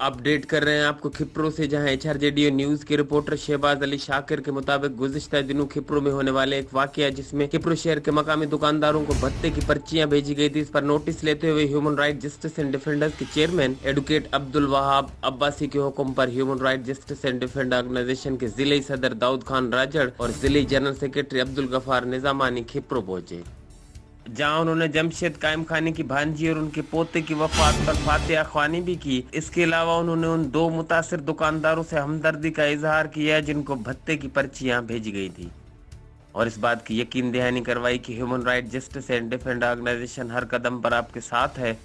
Update कर रहे हैं आपको खिप्रो से, जहां HRJDO न्यूज के रिपोर्टर शहबाज अली शाकिर के मुताबिक गुज़िश्ता दिनों खिप्रो में होने वाले एक वाकया जिसमें खिप्रो शहर के मकामी दुकानदारों को भत्ते की पर्चियां भेजी गई थी, इस पर नोटिस लेते हुए human right justice and defenders के चेयरमैन एडवोकेट अब्दुल वहाब अब्बासी के हुक्म पर human right justice and defender organisation के जिले सदर दाऊद खान राजड़ और जिले जनरल सेक्रेटरी अब्दुल गफार निजामानी खिप्रो पहुंचे, जहां उन्होंने जमशेद कायम खानी की भांजी और उनके पोते की वफात पर फातिहा ख्वानी भी की। इसके अलावा उन्होंने उन 2 मुतासिर दुकानदारों से हमदर्दी का इजहार किया जिनको भत्ते की पर्चियां भेजी गई थी, और इस बात की यकीन दहानी करवाई कि human right justice and defender organisation हर कदम पर आपके साथ है,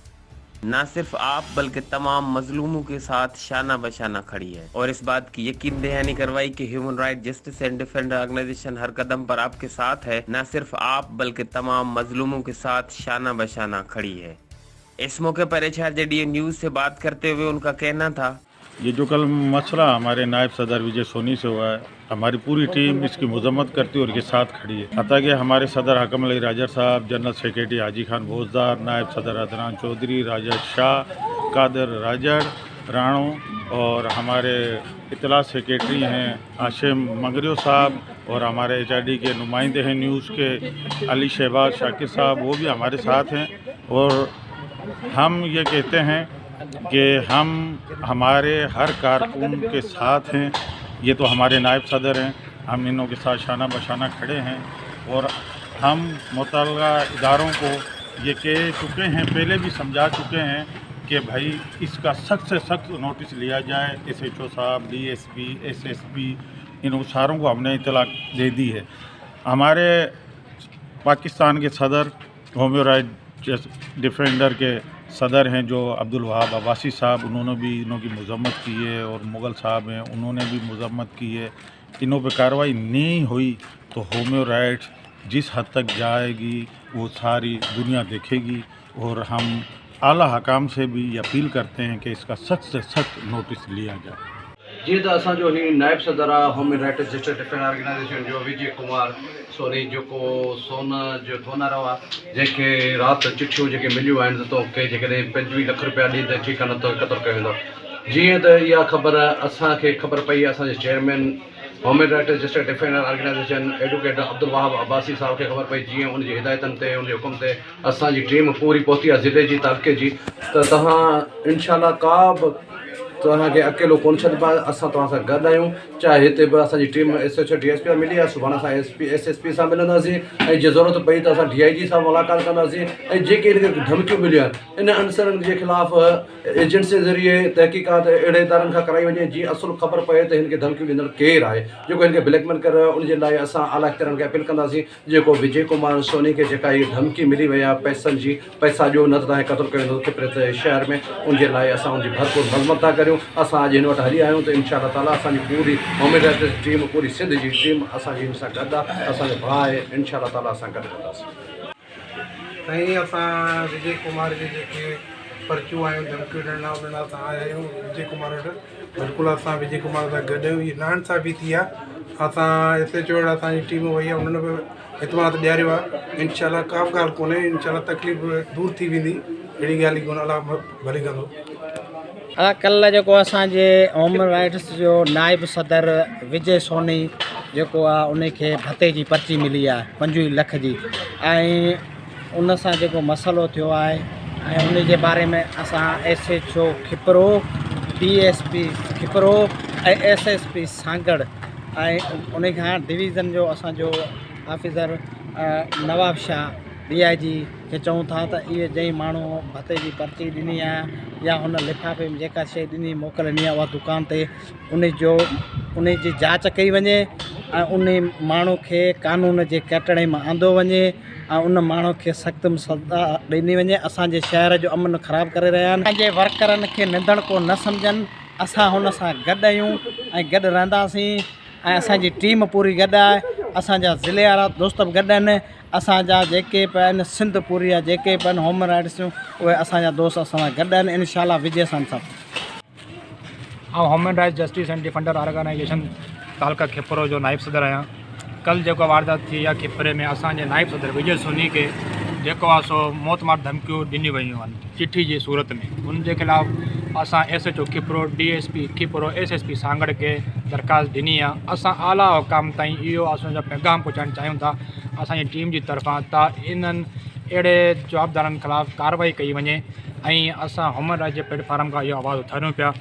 न सिर्फ आप बल्कि तमाम मजलूमों के साथ शाना बशाना खड़ी है, और इस बात की यकीन दहानी करवाई कि human right justice and defender organisation हर कदम पर आपके साथ है, न सिर्फ आप बल्कि तमाम मजलूमों के साथ शाना बशाना खड़ी है। इस मौके पर HRJDO न्यूज से बात करते हुए उनका कहना था, ये जो कल मसला हमारे नायब सदर विजय सोनी से हुआ है, हमारी पूरी टीम इसकी मजम्मत करती है और के साथ खड़ी है। हता कि हमारे सदर हकम अली राजर साहब, जनरल सेक्रेटरी हाजी खान भोजदार, नायब सदर अदनान चौधरी, राजा शाह, कादर राजड़, राणो और हमारे इतला सेक्रेटरी हैं आशिम मंगरियो साहब, और हमारे HRD के नुमाइंदे हैं न्यूज़ के अली शहबाज शाकिर साहब, वो भी हमारे साथ हैं। और हम ये कहते हैं कि हम हमारे हर कारकुन के साथ हैं। ये तो हमारे नायब सदर हैं, हम इनों के साथ शाना बशाना खड़े हैं, और हम मुतल्लिक़ा इदारों को ये कह चुके हैं, पहले भी समझा चुके हैं कि भाई इसका सख्त से सख्त नोटिस लिया जाए। SHO साहब, DSP, SSP, इन सारों को हमने इतला दे दी है। हमारे पाकिस्तान के सदर ह्यूमन राइट डिफेंडर के सदर हैं जो अब्दुल वहाब अब्बासी साहब, उन्होंने भी इनों की मजम्मत की है, और मुग़ल साहब हैं उन्होंने भी मजम्मत की है। इनों पे कार्रवाई नहीं हुई तो ह्यूमन राइट्स जिस हद तक जाएगी वो सारी दुनिया देखेगी, और हम आला हकाम से भी अपील करते हैं कि इसका सख्त से सख्त नोटिस लिया जाए। जी तो असो नायब सदर आहे human right justice defender organisation जो विजय कुमार सोनी, जो सोन जो थोनारो आहे, जैसे रात चिठियूं जेके मिलियूं आहिनि तो के जेकॾहिं 25 लाख रुपया ॾींदे ठीकु आहे, न त क़तल कयो वेंदो। जीअं त इहा ख़बर असांखे ख़बर पई, असांजे chairman human right justice defender organisation advocate Abdul Wahab Abbasi Sahab खे ख़बर पई, जीअं उनजी हिदायतनि ते उनजे हुकुम ते असांजी टीम पूरी पहुती आहे ज़िले जी तालुके जी। त तव्हां इंशाल्लाह का बि तव्हांखे अकेलो कोन छॾिबा, असां तव्हां सां गॾु आहियूं। चाहे हिते बि असांजी टीम SHO DSP मिली आहे, सुभाणे असां SSP सां मिलंदासीं, ऐं जे ज़रूरत पई त असां DIG सां मुलाक़ात कंदासीं। ऐं जेके हिनखे धमकियूं मिलियूं आहिनि इन अनसरनि जे ख़िलाफ़ एजेंट्स जे ज़रिए तहक़ीक़ात अहिड़े इदारनि खां कराई वञे जीअं असुलु ख़बर पए त हिनखे धमकियूं ॾींदड़ केरु आहे, जेको हिनखे ब्लैकमेल करे रहियो। उनजे लाइ असां आला इख़्तियारनि खे अपील कंदासीं, जेको विजय कुमार सोनी खे जेका इहा धमकी मिली वई आहे पैसनि जी, पैसा ॾियो न त तव्हांखे क़तलु कयो वेंदो खिप्रे शहर में, उनजे लाइ असां उनजी भरपूर मज़म्मत था करियूं। असां अॼु हिन वटि हली आहियूं त इंशाअल्लाह ताला असांजी पूरी ह्यूमन राइट्स टीम, पूरी सिंध जी टीम असांजी हिन सां गॾु आहे, असांजो भाउ आहे, इंशाअल्लाह ताला असां गॾु कंदासीं। साईं असां विजय कुमार जी जेके पर्चियूं आहियूं धमकियूं ॾियण उन असां आया आहियूं विजय कुमार वटि। बिल्कुलु असां विजय कुमार सां गॾु आहियूं। इहा नान सां बि थी आहे, असां SHO वटि असांजी टीम वई आहे, उन्हनि बि इतमाद ॾियारियो आहे। इंशाअल्लाह का बि ॻाल्हि कोन्हे, इंशाअल्लाह तकलीफ़ दूर थी वेंदी, अहिड़ी ॻाल्हि ई कोन्हे, अलाह भली कंदो। कल्ह जेको असांजे ह्यूमन राइट्स जो नाइब सदर विजय सोनी जेको आहे उनखे भत्ते जी पर्ची मिली आहे 25 लाख जी, ऐं उन सां जेको मसइलो थियो आहे ऐं उन जे बारे में असां SHO खिप्रो, DSP खिप्रो ऐं SSP सांगड़ ऐं उन खां डिवीज़न जो असांजो ऑफिसर नवाब शाह DIG खे चऊं था त इहे जंहिं माण्हू भत्ते जी पर्ची ॾिनी आहे या हुन लिफ़ाफ़े में जेका शइ ॾिनी मोकिलणी आहे उहा दुकान ते उन जी जांच कई वञे, ऐं उन माण्हू खे कानून जे कटड़े में आंदो वञे, ऐं उन माण्हू खे सख़्तु सज़ा ॾिनी वञे। असांजे शहर जो अमन ख़राबु करे रहिया आहिनि, पंहिंजे वर्करनि खे निंदड़ को न सम्झनि। असां हुन सां गॾु आहियूं ऐं गॾु रहंदासीं, ऐं असांजी टीम पूरी गॾु आहे, असांजा ज़िले वारा दोस्त बि गॾु आहिनि, असांजा जेके बि आहिनि सिंध पूरी जा जेके बि आहिनि ह्यूमन राइट्स उहे असांजा दोस्त असां सां गॾु आहिनि, इंशाअल्लाह विजय सन सां। Human rights justice and defender organisation taluka Khipro जो नायब सदर आहियां। कल जेको वारदात थी आहे खिप्रे में, असांजे नायब सदर विजय सोनी के जेको आहे सो मौतमार धमकियूं ॾिनी वयूं आहिनि चिठी जी सूरत में, उनजे ख़िलाफ़ असां SHO खिपरो DSP खिपरो SSP सांगड़ के दरख़्वास्त ॾिनी आहे। असां आला हुकाम ताईं इहो असांजो पैगाम पहुचाइणु चाहियूं था असांजी टीम जी तरफ़ां त इन्हनि अहिड़े जवाबदारनि ख़िलाफ़ु कार्रवाई कई वञे ऐं असां ह्यूमन राइट्स जे प्लेटफॉर्म खां इहो आवाज़ उथारियूं पिया।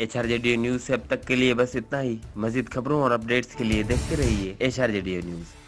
HRJDO न्यूज़ से अब तक के लिए बस इतना ही। मज़ीद खबरों और अपडेट्स के लिए देखते रहिए HRJDO न्यूज़।